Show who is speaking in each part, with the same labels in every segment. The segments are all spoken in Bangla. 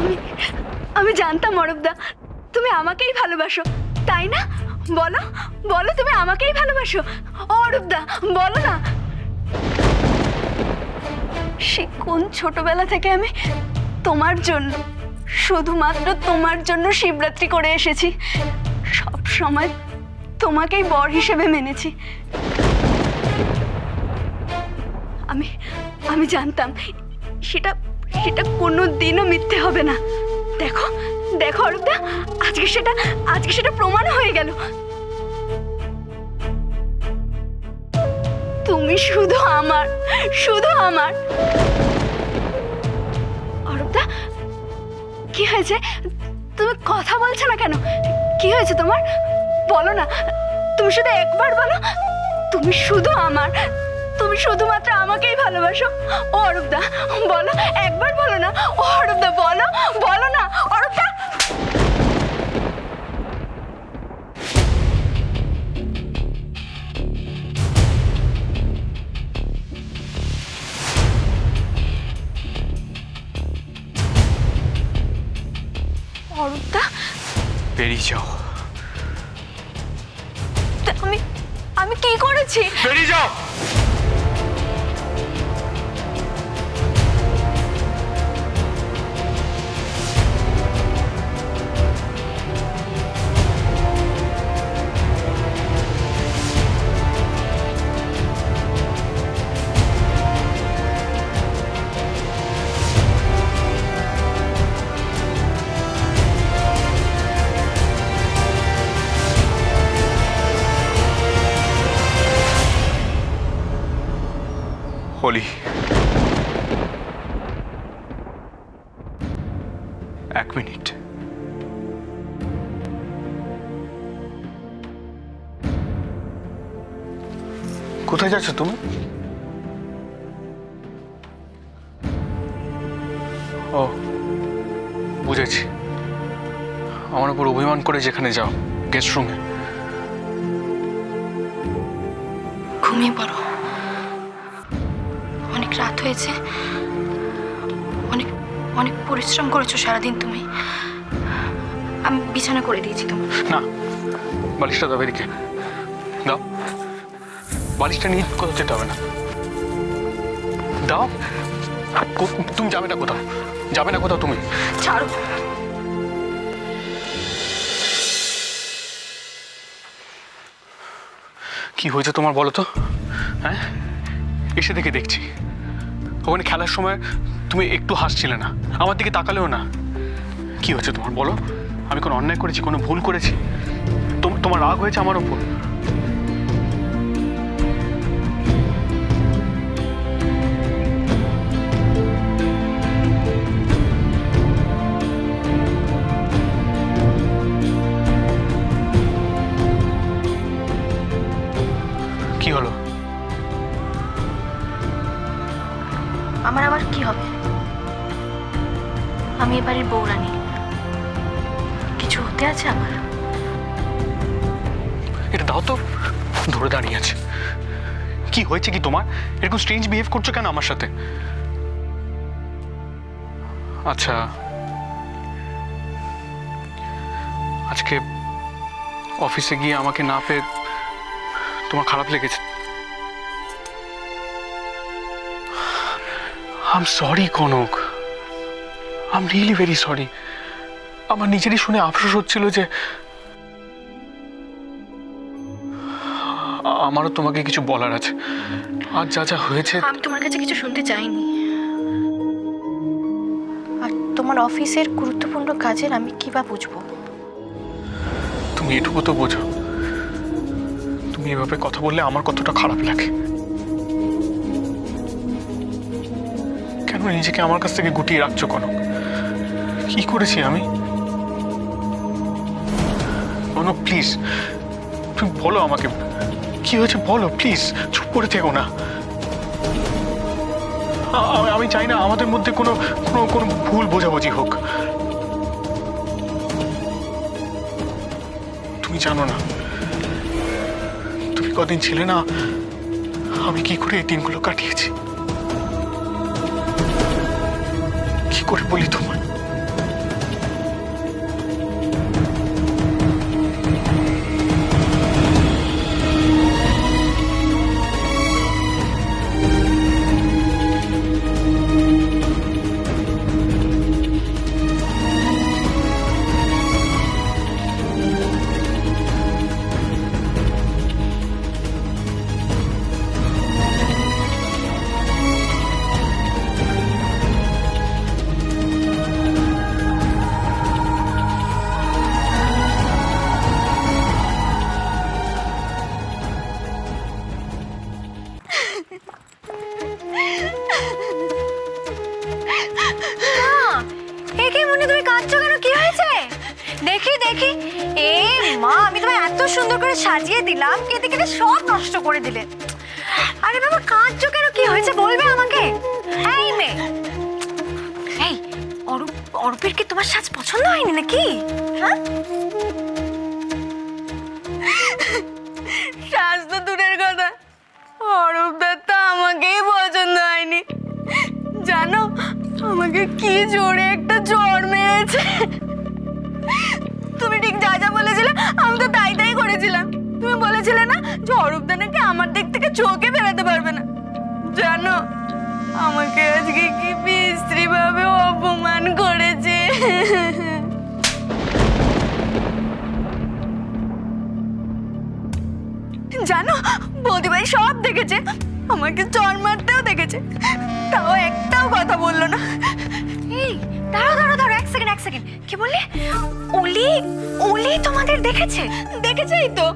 Speaker 1: আমি আমি জানতাম অরূপদা তুমি আমাকেই ভালোবাসো, তাই না? বলো বলো, তুমি আমাকেই ভালোবাসো। অরূপদা বলো না। সে কোন ছোটবেলা থেকে আমি তোমার জন্য, শুধুমাত্র তোমার জন্য শিবরাত্রি করে এসেছি। সব সময় তোমাকেই বর হিসেবে মেনেছি। আমি আমি জানতাম সেটা সেটা কোনোদিনও মিথ্যে হবে না। দেখো দেখো অরূপদা, আজকে সেটা প্রমাণ হয়ে গেল। তুমি শুধু আমার, শুধু আমার। অরূপদা কি হয়েছে? তুমি কথা বলছো না কেন? কি হয়েছে তোমার? বলো না, তুমি শুধু একবার বলো। তুমি শুধু আমার, তুমি শুধুমাত্র আমাকেই ভালোবাসো। অরূপদা বলো, একবার বলো না। অরূপদা বলো, বলো না অরূপদা। অরূপদা
Speaker 2: বেরিয়ে যাও।
Speaker 1: আমি আমি কি করেছি?
Speaker 2: বেরিয়ে যাও। হলি, এক মিনিট। কোথায় যাচ্ছ তুমি? ও বুঝেছি, আমার উপর অভিমান করে যেখানে যাও, গেস্ট রুমে।
Speaker 1: ঘুমিয়ে পড়ো, অনেক রাত হয়েছে। অনেক অনেক পরিশ্রম করেছো সারাদিন তুমি। আমি বিছানা করে দিয়েছি তোমার।
Speaker 2: না, বালিশটা দাও, এদিকে দাও। বালিশটা নিয়ে কোথাও যেতে হবে না, দাও। তুমি যাবে না কোথাও, যাবে না কোথাও তুমি।
Speaker 1: ছাড়ো।
Speaker 2: কি হয়েছে তোমার বলো তো? হ্যাঁ, এসে থেকে দেখছি ওখানে খেলার সময় তুমি একটু হাসছিলে না, আমার দিকে তাকালেও না। কি হয়েছে তোমার বলো? আমি কোনো অন্যায় করেছি, কোনো ভুল করেছি? তোমার রাগ হয়েছে আমার ওপর? কি হলো?
Speaker 1: আমার আবার কি হবে? আমি এ বাড়ির বউরানী, কিছু হতে আছে আমার?
Speaker 2: এটা দাও তো। ধরে দাঁড়িয়ে আছে। কি হয়েছে কি তোমার? এরকম স্ট্রেঞ্জ বিহেভ করছো কেন আমার সাথে? আচ্ছা, আজকে অফিসে গিয়ে আমাকে না পেয়ে তোমার খারাপ লেগেছে? I am sorry Kanak, I am really very sorry. আমার নিজেরই শুনে আফসোস হচ্ছিল যে আমারও তোমাকে কিছু বলার আছে। আর যা যা হয়েছে।
Speaker 1: আমি তোমার কাছে কিছু শুনতে চাইনি। আর তোমার অফিসের গুরুত্বপূর্ণ কাজের আমি কি বা বুঝবো?
Speaker 2: তুমি এটুকু তো বোঝো, তুমি এভাবে কথা বললে আমার কতটা খারাপ লাগে। কেন নিজেকে আমার কাছ থেকে গুটিয়ে রাখছো কনক? কি করেছি আমি? কনক প্লিজ, তুমি বলো আমাকে কি হয়েছে, বলো প্লিজ। চুপ করে থেকো না। আমি চাই না আমাদের মধ্যে কোনো কোনো কোনো ভুল বোঝাবুঝি হোক। তুমি জানো না, তুমি কদিন ছিলে না, আমি কি করে এই দিনগুলো কাটিয়েছি। কি করে বলি তোমায়?
Speaker 3: মনে তুমি কাঁদছো কেন? কি হয়েছে? দেখি দেখি। এ মা, আমি তোমায় এত সুন্দর করে সাজিয়ে দিলাম, কেটে কেটে সব নষ্ট করে দিলে। আরে বাবা, কাঁদছো কেন? কি হয়েছে বলবে আমাকে? এই মেয়ে, এই অরূপের কি তোমার সাজ পছন্দ হয়নি নাকি? হ্যাঁ, সাজ তো দূরের কথা, অরূপদার তো আমাকেই পছন্দ হয়নি। জানো, আমাকে কি জোরে একটা জ্বর মেরেছে। তুমি ঠিক যা যা বলেছিলে আমি তো তাই তাই করেছিলাম। তুমি বলেছিলে না যে অরূপদা নাকি আমার দিক থেকে চোখে বেরাতে পারবে না। জানো, আমাকে আজকে কি বিশ্রী ভাবে অপমান করেছে। জানো, বৌদিভাই সব দেখেছে, আমাকে চড় মারতেও দেখেছে, তাও একটাও কথা বললো না। এই দাঁড়াও দাঁড়াও দাঁড়াও, এক সেকেন্ড। কি বললি? ওলি তোমাদের দেখেছে? দেখেছেই তো।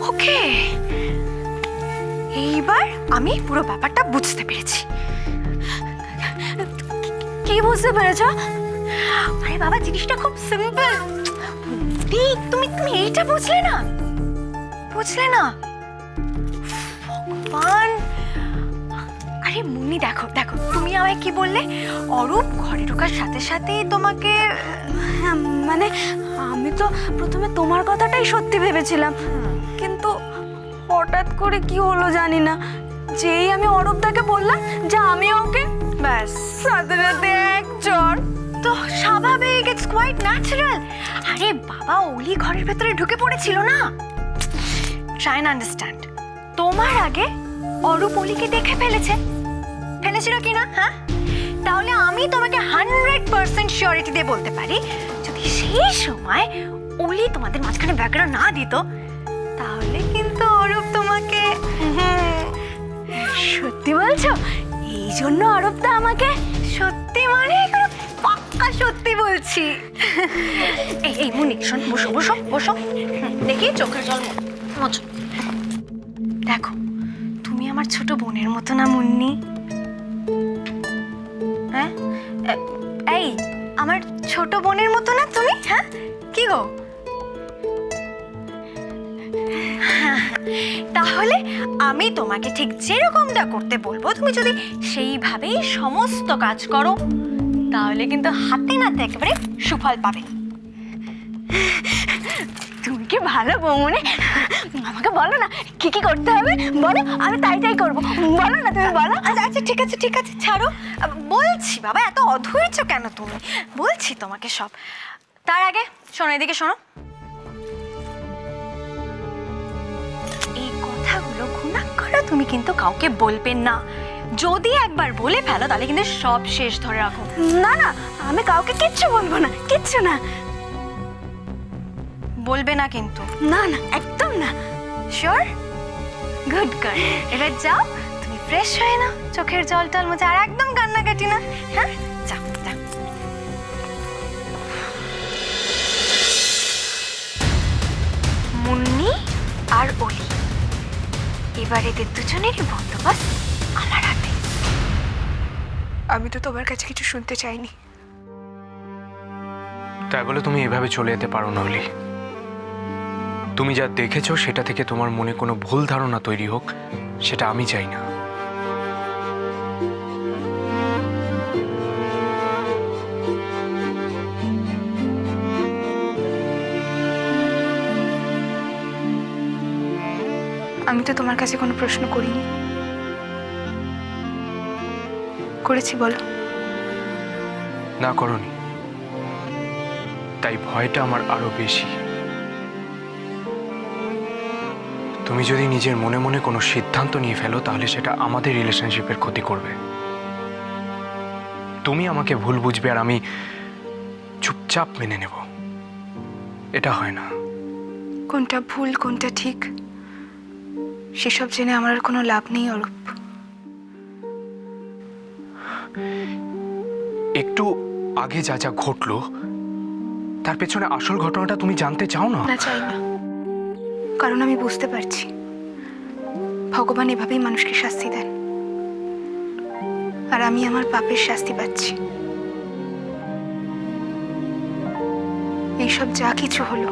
Speaker 3: ওকে, এইবার আমি পুরো ব্যাপারটা বুঝতে পেরেছি। কি বুঝতে পেরেছ? আরে বাবা, জিনিসটা খুব সিম্পল। তুমি এইটা বুঝলে না? ভগবান! আরে মুন্নি, দেখো তুমি আমায় কি বললে? অরূপ ঘরে ঢোকার সাথে সাথেই তোমাকে,
Speaker 1: মানে আমি তো প্রথমে তোমার কথাটাই সত্যি ভেবেছিলাম, কিন্তু হঠাৎ করে কি হলো জানি না, যেই আমি অরূপদাকে বললাম যে আমি ওকে,
Speaker 3: ব্যাস সাথে সাথে এক জ্বর। তো স্বাভাবিক, ইটস কোয়াইট ন্যাচারাল। আরে বাবা, ওলি ঘরের ভেতরে ঢুকে পড়েছিল না। ট্রাই না আন্ডারস্ট্যান্ড। তোমার আগে অরূপ অলিকে দেখে ফেলেছিল কি না? হ্যাঁ, তাহলে আমি তোমাকে 100% সিওরিটি দিয়ে বলতে পারি, যদি সেই সময় অলি তোমাদের মাঝখানে ব্যাকগ্রাউন্ড না দিত, তাহলে কিন্তু অরূপ তোমাকে।
Speaker 1: সত্যি বলছো? এই জন্য অরূপদা আমাকে?
Speaker 3: সত্যি মানে পাক্কা সত্যি বলছি। এই মুনি, শোন, বসো। দেখি চোখের জল মোছো। দেখো, তুমি আমার ছোট বোনের মতো না মুন্নি? হ্যাঁ, এই আমার ছোট বোনের মতো না তুমি? হ্যাঁ, কি গো? তাহলে আমি তোমাকে ঠিক যেরকমটা করতে বলবো, তুমি যদি সেইভাবেই সমস্ত কাজ করো, তাহলে কিন্তু হাতে নাতে একেবারে সুফল পাবে।
Speaker 1: তুমি কি ভালো বৌমনে, আমাকে বলো না কি কি করতে হবে, বলো, আমি তাই করবো। বলো না, তুমি বলো।
Speaker 3: আচ্ছা ঠিক আছে, ছাড়ো। বলছি বাবা, এত অধৈর্য কেন তুমি? বলছি তোমাকে সব। তার আগে শোনো, এদিকে শোনো। এই কথাগুলো ঘুণাক্ষরে তুমি কিন্তু কাউকে বলবে না। যদি একবার বলে ফেলো, তাহলে কিন্তু সব শেষ, ধরে রাখো।
Speaker 1: না, আমি কাউকে কিচ্ছু বলবো না, কিচ্ছু না।
Speaker 3: বলবে না কিন্তু?
Speaker 1: না, একদম না।
Speaker 3: শিওর? Good girl. এবার যাও, তুমি ফ্রেশ হয়ে নাও, চোখের জল টল মুছে, আর একদম কান্নাকাটি না। হ্যাঁ, যাও। মুন্নি আর অলি, এবার এদের দুজনেরই বন্দোবস্ত আমার হাতে।
Speaker 1: আমি তো তোমার কাছে কিছু শুনতে চাইনি।
Speaker 2: তাই বলে তুমি এভাবে চলে যেতে পারো না অলি। তুমি যা দেখেছো সেটা থেকে তোমার মনে কোনো ভুল ধারণা তৈরি হোক, সেটা আমি চাই না।
Speaker 1: আমি তো তোমার কাছে কোনো প্রশ্ন করিনি। করেছি বলো?
Speaker 2: না করনি, তাই ভয়টা আমার আরো বেশি। তুমি যদি নিজের মনে মনে কোনো সিদ্ধান্ত নিয়ে ফেলো, তাহলে সেটা আমাদের রিলেশনশিপের ক্ষতি করবে। তুমি আমাকে ভুল বুঝবে আর আমি চুপচাপ মেনে নেব, এটা হয় না।
Speaker 1: কোনটা ভুল কোনটা ঠিক সেসব জেনে আমার আর কোনো লাভ নেই অরূপ।
Speaker 2: একটু আগে যা যা ঘটলো তার পেছনে আসল ঘটনাটা তুমি জানতে চাও না?
Speaker 1: না, চাই না, কারণ আমি বুঝতে পারছি ভগবান এভাবেই মানুষকে শাস্তি দেন, আর আমি আমার পাপের শাস্তি পাচ্ছি। এইসব যা কিছু হলো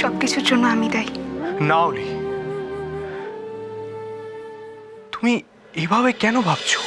Speaker 1: সব কিছুর জন্য আমি দায়ী।
Speaker 2: না অলি, তুমি এভাবে কেন ভাবছো?